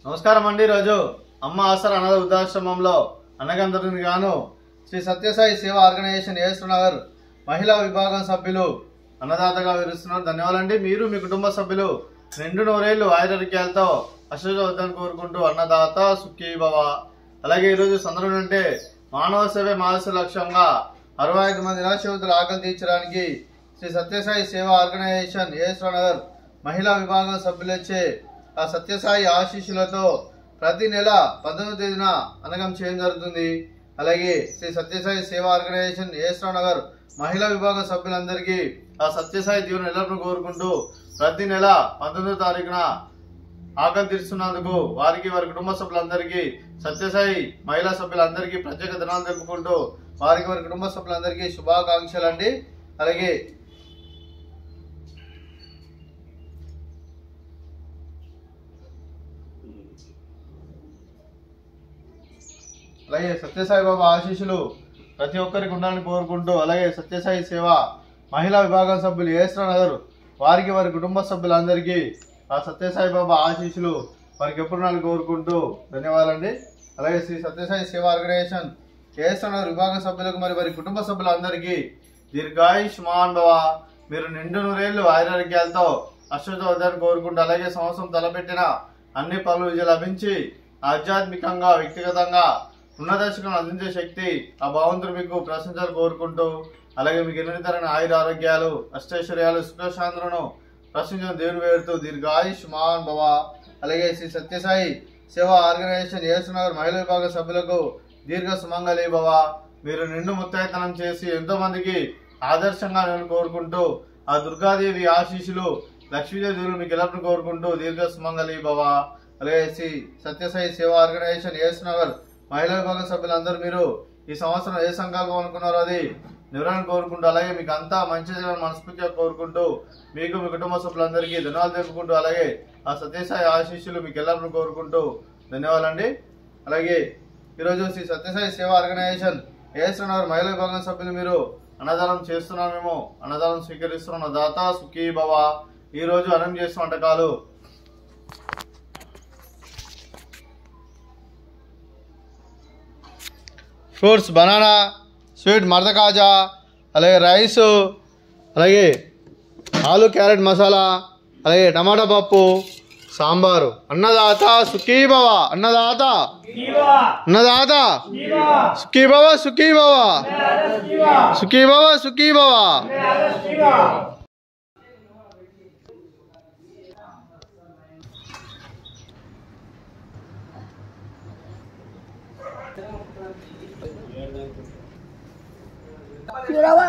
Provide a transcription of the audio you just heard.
నమస్కారం అండి। రోజు అమ్మ ఆసరా అనాథ వృద్ధాశ్రమంలో అన్నగందరికి గాను శ్రీ సత్యసాయి సేవా ఆర్గనైజేషన్ ఏఎస్ నగర్ మహిళా విభాగం సభ్యులు అన్నదాతగా వివరిస్తున్నారు। ధన్యవాదాలండి। మీరు మీ కుటుంబ సభ్యులు నిండు నూరేళ్లు ఆయురారోగ్యాలతో అశ్వజవద్దని కోరుకుంటూ అన్నదాత సుఖీ భవ। అలాగే ఈరోజు సందర్భం అంటే మానవ సేవే మానవ లక్ష్యంగా 65 మంది నిరాశ్రయుల ఆకలి తీర్చడానికి శ్రీ సత్యసాయి సేవా ఆర్గనైజేషన్ ఏఎస్ నగర్ మహిళా విభాగం సభ్యులచే ఆ సత్యసాయి ఆశీస్సులతో ప్రతి నెల 19వ తేదీన అన్నగం చేయడం జరుగుతుంది। అలాగే శ్రీ సత్యసాయి సేవా ఆర్గనైజేషన్ ఏఎస్ నగర్ మహిళా విభాగం సభ్యులందరికీ ఆ సత్యసాయి దీవెన ఎల్లప్పుడూ కోరుకుంటూ ప్రతి నెల 19వ తారీఖున ఆకలి తీర్చున్నందుకు వారికి వారి కుటుంబ సభ్యులందరికీ సత్యసాయి మహిళా సభ్యులందరికీ ప్రత్యేక ధన్యవాదాలు తెలుపుకుంటూ వారికి వారి కుటుంబ సభ్యులందరికీ శుభాకాంక్షలు అండి। అలాగే సత్యసాయి బాబా ఆశీస్సులు ప్రతి ఒక్కరికి ఉండాలని కోరుకుంటూ అలాగే సత్యసాయి సేవ మహిళా విభాగం సభ్యులు ఏఎస్ నగర్ వారికి వారి కుటుంబ సభ్యులందరికీ ఆ సత్యసాయి బాబా ఆశీస్సులు వారికి ఎప్పుడు ఉండాలని కోరుకుంటూ ధన్యవాదాలండి। అలాగే శ్రీ సత్యసాయి సేవా ఆర్గనైజేషన్ ఏఎస్ నగర్ విభాగం సభ్యులకు మరి వారి కుటుంబ సభ్యులందరికీ దీర్ఘాయుష్మాన్ భవ, మీరు నిండు నూరేళ్లు ఆయురారోగ్యాలతో అశ్వజవద్దని కోరుకుంటూ అలాగే సంవత్సరం తలపెట్టిన అన్ని పనులు విజయం లభించి ఆధ్యాత్మికంగా వ్యక్తిగతంగా ఉన్నదశకం అందించే శక్తి ఆ భగవంతుడు మీకు ప్రశంసలు కోరుకుంటూ అలాగే మీకు ఎన్నితరమైన ఆయుర ఆరోగ్యాలు అష్టైశ్వర్యాలు సుఖశాంతులను ప్రశ్నించిన దేవుని వేడుతూ దీర్ఘాయుష్మాన్ భవ। అలాగే శ్రీ సత్యసాయి సేవా ఆర్గనైజేషన్ ఏఎస్ నగర్ మహిళా విభాగ సభ్యులకు దీర్ఘ సుమంగళి భవ, మీరు నిండు ముత్తైతనం చేసి ఎంతో మందికి ఆదర్శంగా నేను కోరుకుంటూ ఆ దుర్గాదేవి ఆశీస్సులు లక్ష్మీదేవి దేవులు మీకు ఎల్లప్పుడూ కోరుకుంటూ దీర్ఘ సుమంగళి భవ। అలాగే శ్రీ సత్యసాయి సేవా ఆర్గనైజేషన్ ఏఎస్ నగర్ మహిళా విభాగం సభ్యులందరూ మీరు ఈ సంవత్సరం ఏ సంకల్పం అనుకున్నారో అది నివరణ కోరుకుంటూ అలాగే మీకు అంతా మంచి మనస్ఫూర్తిగా కోరుకుంటూ మీకు మీ కుటుంబ సభ్యులందరికీ ధన్యవాదాలు తెలుపుకుంటూ అలాగే ఆ సత్యసాయి ఆశీస్సులు మీకు ఎల్లప్పుడూ కోరుకుంటూ ధన్యవాదాలండి। అలాగే ఈరోజు శ్రీ సత్యసాయి సేవా ఆర్గనైజేషన్ ఏఎస్ నగర్ మహిళా విభాగం సభ్యులు మీరు అన్నదానం చేస్తున్నాం, మేము అన్నదానం స్వీకరిస్తున్నాం। దాత సుఖీ భవ। ఈరోజు అన్నం చేస్తున్న వంటకాలు ఫ్రూట్స్ బనానా స్వీట్ మర్ద కాజా, అలాగే రైస్, అలాగే ఆలు క్యారెట్ మసాలా, అలాగే టమాటా పప్పు, సాంబారు। అన్నదాత సుఖీ భవ, అన్నదాత అన్నదాత సుఖీ భవ, సుఖీ భవ, సుఖీ భవ, సుఖీ భవ। Kirawa